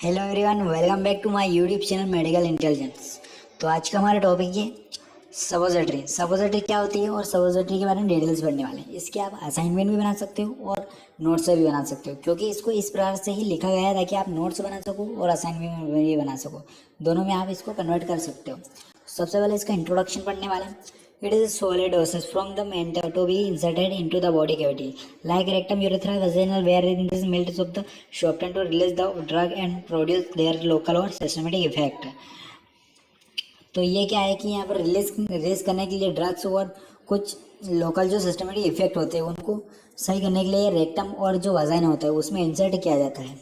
Hello everyone, welcome back to my YouTube channel medical intelligence. तो आज का हमारा टॉपिक है सपोजिटरी। सपोजिटरी क्या होती है और सपोजिटरी के बारे में डिटेल्स पढ़ने वाले हैं। इसके आप असाइनमेंट भी बना सकते हो और नोट्स भी बना सकते हो, क्योंकि इसको इस प्रकार से ही लिखा गया है ताकि आप नोट्स बना सको और असाइनमेंट भी बना सको। दोनों में आप इसको कन्वर्ट कर सकते हो। सबसे पहले इसका इंट्रोडक्शन पढ़ने वाले हैं। It is a solid doses from the mental to be inserted into the body cavity, like rectum, urethra, vaginal, wherein this melts of the shorten to release the drug and produce their local or systematic effect। तो ये क्या है कि यहाँ पर release करने के लिए ड्रग्स और कुछ लोकल जो सिस्टमेटिक इफेक्ट होते हैं उनको सही करने के लिए रेक्टम और जो वजाइना होता है उसमें इंसर्ट किया जाता है।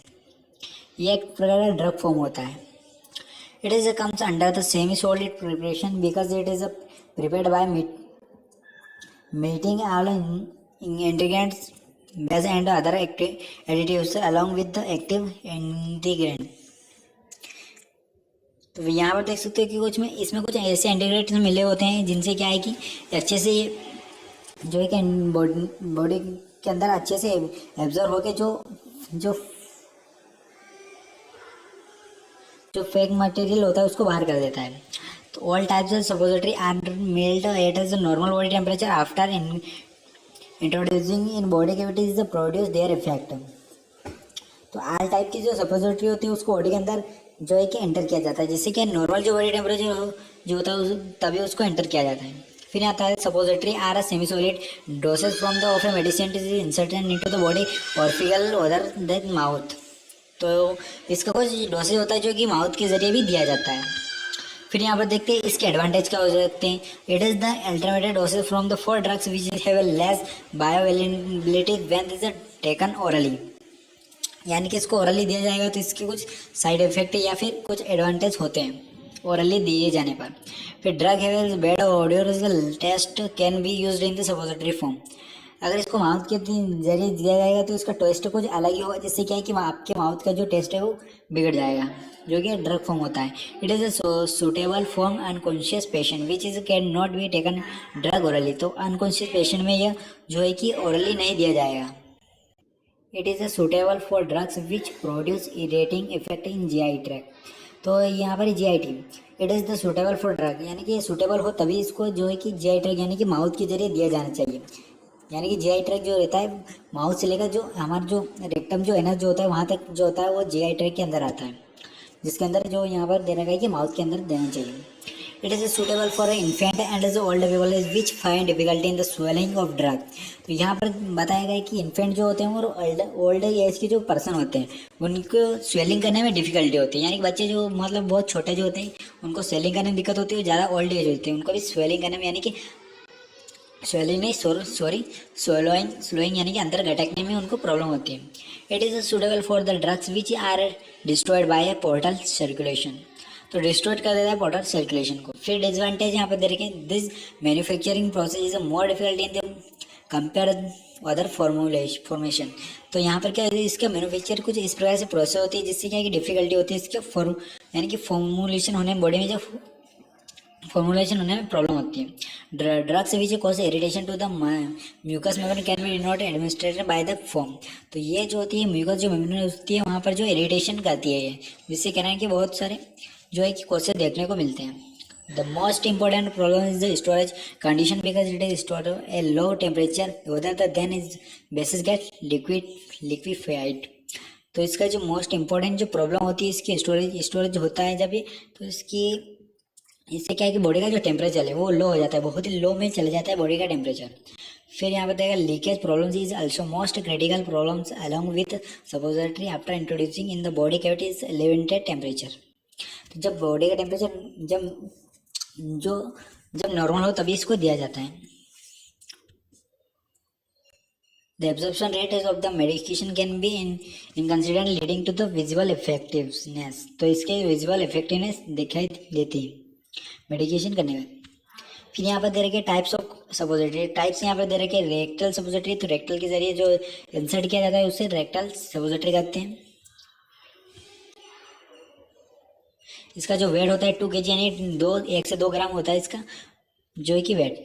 ये एक प्रकार का ड्रग फॉर्म होता है। It is comes under the semi-solid preparation because it is prepared by meeting all ingredients, base and other additives along with the active ingredient। तो यहाँ पर देख सकते हो कि कुछ में इसमें कुछ ऐसे इंटीग्रेट्स मिले होते हैं जिनसे क्या है कि अच्छे से जो है कि बॉडी के अंदर अच्छे से एब्जॉर्व होके जो जो जो फेक मटेरियल होता है उसको बाहर कर देता है। तो all types of suppository are melt at as normal body temperature after introducing in body cavities produce their effect. तो आल टाइप की जो सपोजिटरी होती है उसको बॉडी के अंदर जो है कि एंटर किया जाता है, जिससे कि नॉर्मल जो बॉडी टेम्परेचर हो जो होता है तभी उसको एंटर किया जाता है। फिर आता है suppository are a semi solid dosage from the of a medicine is inserted into the body और फिगल अदर देन माउथ। तो इसका कुछ डोसेज होता है जो कि माउथ के जरिए भी दिया जाता है। फिर यहाँ पर देखते हैं इसके एडवांटेज क्या हो सकते हैं। It is the alternative dosage from the four drugs which have less bioavailability when is taken orally. यानी कि इसको ओरली दिया जाएगा तो इसके कुछ साइड इफेक्ट या फिर कुछ एडवांटेज होते हैं ओरली दिए जाने पर। फिर drug have bad odour taste can be used in the suppository form. अगर इसको माउथ के जरिए दिया जाएगा तो इसका टेस्ट कुछ अलग ही होगा, जिससे क्या है कि आपके माउथ का जो टेस्ट है वो बिगड़ जाएगा, जो कि ड्रग फॉर्म होता है। It is a suitable form unconscious patient which is can not be taken drug orally. तो अनकॉन्शियस पेशेंट में यह जो है कि ओरली नहीं दिया जाएगा। It is a suitable for drugs which produce irritating effect in GI track. तो यहाँ पर GI it is the suitable for drug, यानी कि सुटेबल हो तभी इसको जो है कि GI ट्रैक यानी कि माउथ के जरिए दिया जाना चाहिए। यानी कि GI ट्रैक जो रहता है माउथ से लेकर जो हमारा जो रेक्टम जो एनस जो होता है वहाँ तक जो होता है वो GI ट्रैक के अंदर आता है, जिसके अंदर जो यहाँ पर देना है कि माउथ के अंदर देना चाहिए। It is suitable for infant and aged old people which find difficulty in the swallowing of drug. तो यहाँ पर बताया गया है कि इन्फेंट जो होते हैं और ओल्ड एज के जो पर्सन होते हैं उनको स्वेलिंग करने में डिफिकल्टी होती है। यानी कि बच्चे जो मतलब बहुत छोटे जो होते हैं उनको स्वेलिंग करने में दिक्कत होती है, ज़्यादा ओल्ड एज होती है उनको भी स्वेलिंग करने में यानी कि स्वेलिंग नहीं सॉरी स्लोइंग यानी कि अंदर घटकने में उनको प्रॉब्लम होती है। It is suitable for the drugs which are destroyed by a portal circulation. तो डिस्ट्रॉयड कर देता है पोर्टल सर्कुलेशन को। फिर डिसएडवांटेज यहाँ पर देखें, this manufacturing process is more difficult in the compare other formation. तो यहाँ पर क्या है, इसका मैन्युफैक्चर कुछ इस प्रकार से प्रोसेस होती है जिससे क्या है कि डिफिकल्टी होती है इसके यानी कि फॉर्मुलेशन होने बॉडी में जो फॉर्मुलेशन होने में प्रॉब्लम होती है। Drugs which cause irritation to the mucous membrane can be not administered by the form. तो ये जो होती है म्यूकस जो मेम्ब्रेन होती है वहाँ पर जो इरिटेशन करती है ये, जिससे कहना है कि बहुत सारे जो है कि कॉजेस देखने को मिलते हैं। The most important problem is the storage condition because it is stored a low temperature weather then is bases get liquefied. तो इसका जो मोस्ट इंपॉर्टेंट जो प्रॉब्लम होती है इसकी स्टोरेज होता है जब ये, तो इससे क्या है कि बॉडी का जो टेम्परेचर है वो लो हो जाता है, बहुत ही लो में चला जाता है बॉडी का टेम्परेचर। फिर यहाँ पर देखा leakage problems is also most critical problems along with suppository after introducing in the body cavity is limited temperature. तो जब बॉडी का टेम्परेचर जब नॉर्मल हो तभी इसको दिया जाता है। The absorption rate of the medication can be inconsiderate leading to the visual effectiveness। तो इसके विजुअल इफेक्टिवनेस दिखाई देती है मेडिकेशन करने में। फिर यहाँ पर दे रखे टाइप्स ऑफ सपोजिटरी। टाइप्स यहाँ पर दे रखे रेक्टल सपोजिटरी। तो रेक्टल के जरिए जो इंसर्ट किया जाता है उससे रेक्टल सपोजिटरी कहते हैं। इसका जो वेट होता है 2 kg यानी 1 से 2 ग्राम होता है इसका जो है कि वेट।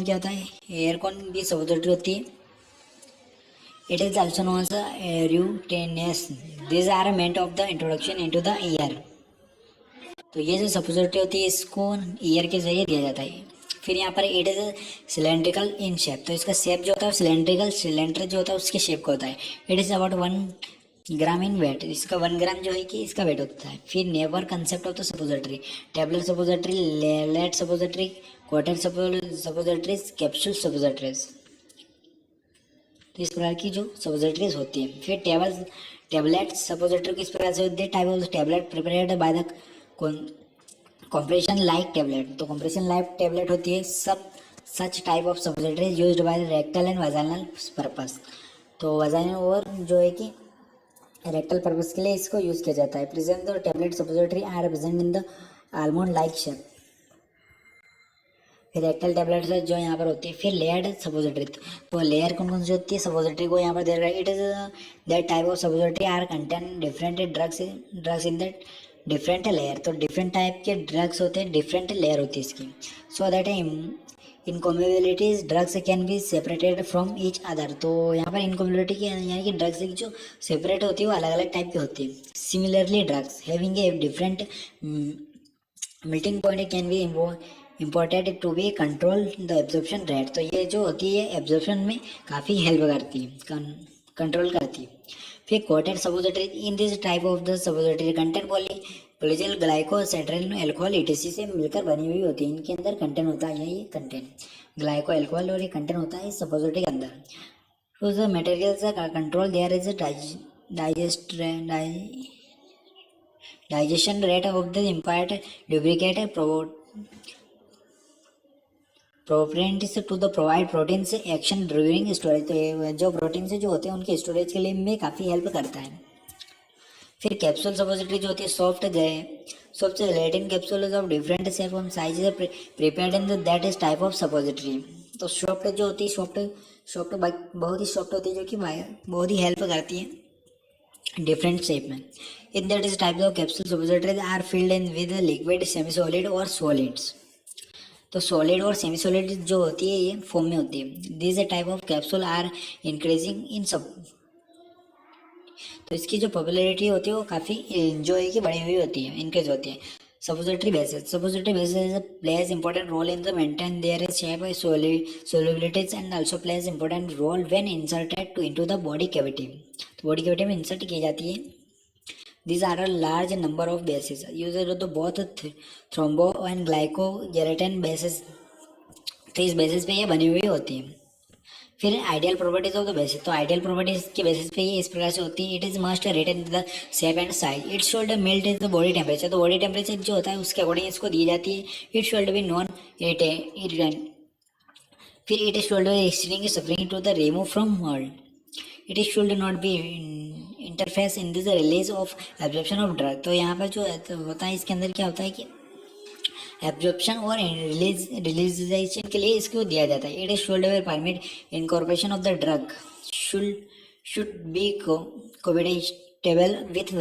कौन क्या होता है, एयर कौन भी सपोजिटरी होती है. It is also known as erutaneous. This are meant of the introduction into the ear. तो ये जो सपोजिटरी होती है इसको ईयर के जरिए दिया जाता है. फिर यहाँ पर it is cylindrical in shape. तो इसका शेप जो होता है सिलेंड्रिकल, सिलेंडर जो होता है उसके शेप का होता है. It is about 1 gram in weight. इसका 1 ग्राम जो है कि इसका वेट होता है. फिर never concept of the suppository. Tablet suppository, let suppository, quarter suppositories, capsule suppositories. तो इस प्रकार की जो सपोजिटरीज होती है. फिर टेबलेट सपोजिटरी किस प्रकार से होती है. Type of tablet prepared by the compression like tablet. तो compression like tablet होती है सब such type of suppositories used by rectal and vaginal purpose. तो vaginal और जो है कि rectal purpose के लिए इसको यूज़ किया जाता है. present the tablet suppository are present in the almond like shape. फिर रेक्टल टेबलेट जो यहाँ पर होती है. फिर लेयर्ड सपोजिटरी. तो लेयर कौन कौन सी होती है सपोजिटरी को यहाँ पर दे रहा है. It is that type of suppository are contain different drugs in that different layer. तो डिफरेंट टाइप के ड्रग्स होते हैं, डिफरेंट लेयर होती है इसकी. So that incombinabilities drugs can be separated from each other. तो यहाँ पर इनकॉम्बिनेबिलिटी की यानी कि ड्रग्स जो सेपरेट होती है वो अलग अलग टाइप की होती है. Similarly drugs having a different melting point can be imported to be control the absorption rate. तो ये जो होती है एब्जॉर्प्शन में काफ़ी हेल्प करती है, कंट्रोल करती है. फिर coated suppository. In this type of the suppository content polygel glycogelatin alcohol E T C से मिलकर बनी हुई होती है. इनके अंदर कंटेंट होता है ये कंटेंट ग्लाइको अल्कोहल और ये कंटेंट होता है सपोजिटरी के अंदर. तो the materials control there is digestion rate of the impaired duplicate properties to the provide protein से एक्शन ड्यूरिंग स्टोरेज. तो जो प्रोटीन से जो होते हैं उनके स्टोरेज के लिए में काफ़ी हेल्प करता है. फिर कैप्सूल सपोजिटरी जो होती है soft gelatin capsule of different shape and size prepared in that is type of suppository. तो सॉफ्ट जो होती है सॉफ्ट बहुत ही सॉफ्ट होती है जो कि बहुत ही हेल्प करती है डिफरेंट शेप में. In that is type of capsule suppositories are filled in with liquid semi solid और सॉलिड्स. तो सॉलिड और सेमी सॉलिड जो होती है ये फॉर्म में होती है. This type of capsule are increasing in सब. तो इसकी जो पॉपुलैरिटी होती है वो काफ़ी जो है कि बढ़ी हुई होती है, इंक्रीज होती है. Suppository bases plays important role in the maintain their shape solubilities and also plays important role when inserted to into the body cavity. तो बॉडी कैविटी में इंसर्ट की जाती है These are a large number of bases used तो बहुत thrombo and ग्लाइकोजेलेटिन basis, तो इस basis पे ये बनी हुई होती है। फिर ideal properties of the basis, तो आइडियल प्रॉपर्टीज के बेसिस पे ये इस प्रकार से होती है। It is must retain the shape and size, it should melt is the body temperature, तो बॉडी टेम्परेचर जो होता है उसके अकॉर्डिंग इसको दी जाती है। It should be non irritant, फिर it should be extending suffering to the remove from world, it should not be interface in this release of absorption of drug. तो यहाँ पर जो होता है इसके अंदर क्या होता है कि एब्जॉर्प्शन और रिलीजेशन के लिए इसको दिया जाता है। It is should permit incorporation of the drug, should be compatible with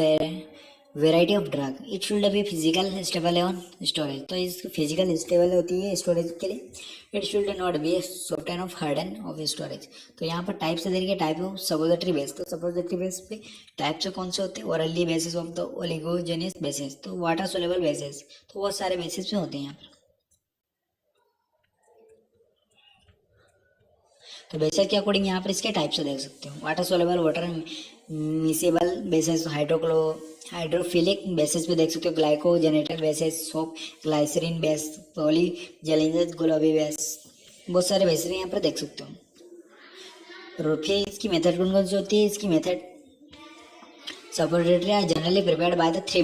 variety of drug, it should be physical stable on storage, तो इसकी फिजिकल स्टेबल होती है स्टोरेज के लिए। It should not be soft and of harden of storage. तो यहाँ पर types दे रही है, टाइप ऑफ सपोजिटरी बेस, तो सपोजिटरी बेस पे टाइप्स कौन से होते हैं, orally basis of the ओलिगोजेनियस basis, तो वाटर सोलेबल बेसिस, तो बहुत सारे बेसिस पे होते हैं यहाँ पर। तो बेसिस के अकॉर्डिंग यहाँ पर इसके टाइप्स देख सकते हो, water soluble, water miscible basis, hydrophilic basis पे देख सकते हो, ग्लाइकोजेनेटल बेसिस, सोप ग्लाइसरीन बेस, पॉलीजेलिनस गुलाबी बेस, बहुत सारे बेसिस यहाँ पर देख सकते हो। फिर इसकी मेथड कौन कौन सी होती है, इसकी method suppository are generally prepared by the three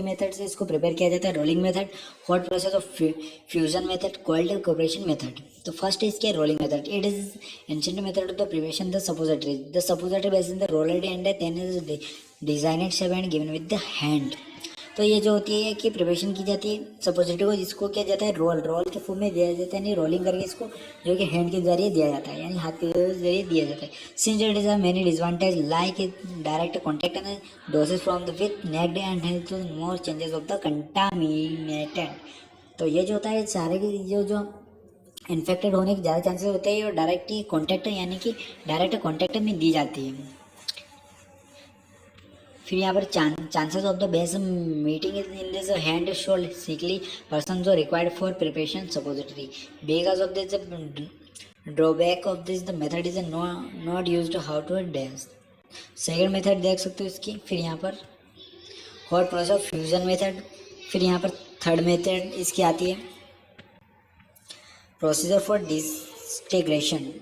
method से इसको प्रिपेयर किया जाता है। Rolling method, hot process of fusion method, cold compression method. तो फर्स्ट is के rolling method, it is ancient method of the preparation the suppository base in the rolled and then is designed shape and given with the hand. तो ये जो होती है कि preparation की जाती है सपोजिटरी को, जिसको किया जाता है रोल के फॉर्म में दिया जाता है, यानी रोलिंग करके इसको जो कि हैंड के जरिए दिया जाता है, यानी हाथ के जरिए दिया जाता है। Since it is a many disadvantage like direct contact and dosage from the with naked and health to more changes of the contaminated. तो ये जो होता है सारे जो इन्फेक्टेड होने के ज़्यादा चांसेस होते हैं और डायरेक्ट कॉन्टैक्ट यानी कि डायरेक्ट कॉन्टैक्ट में दी जाती है। फिर यहाँ पर chances of the base meeting in this hand should sickly person जो required for preparation suppository, because of this drawback of this the method is not used how to dense. Second method देख सकते हो इसकी। फिर यहाँ पर hot process of fusion method. फिर यहाँ पर थर्ड मेथड इसकी आती है procedure for disintegration.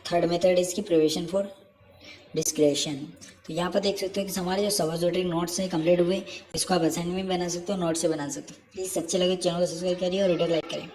Third method इसकी प्रिपरेशन फॉर डिस्क्रेशन। तो यहाँ पर देख सकते हो कि हमारे जो सपोजिटरी नोट्स हैं कंप्लीट हुए, इसको आप असाइनमेंट में बना सकते हो, नोट से बना सकते हो। प्लीज़ अच्छे लगे चैनल को सब्सक्राइब करिए और वीडियो लाइक करें।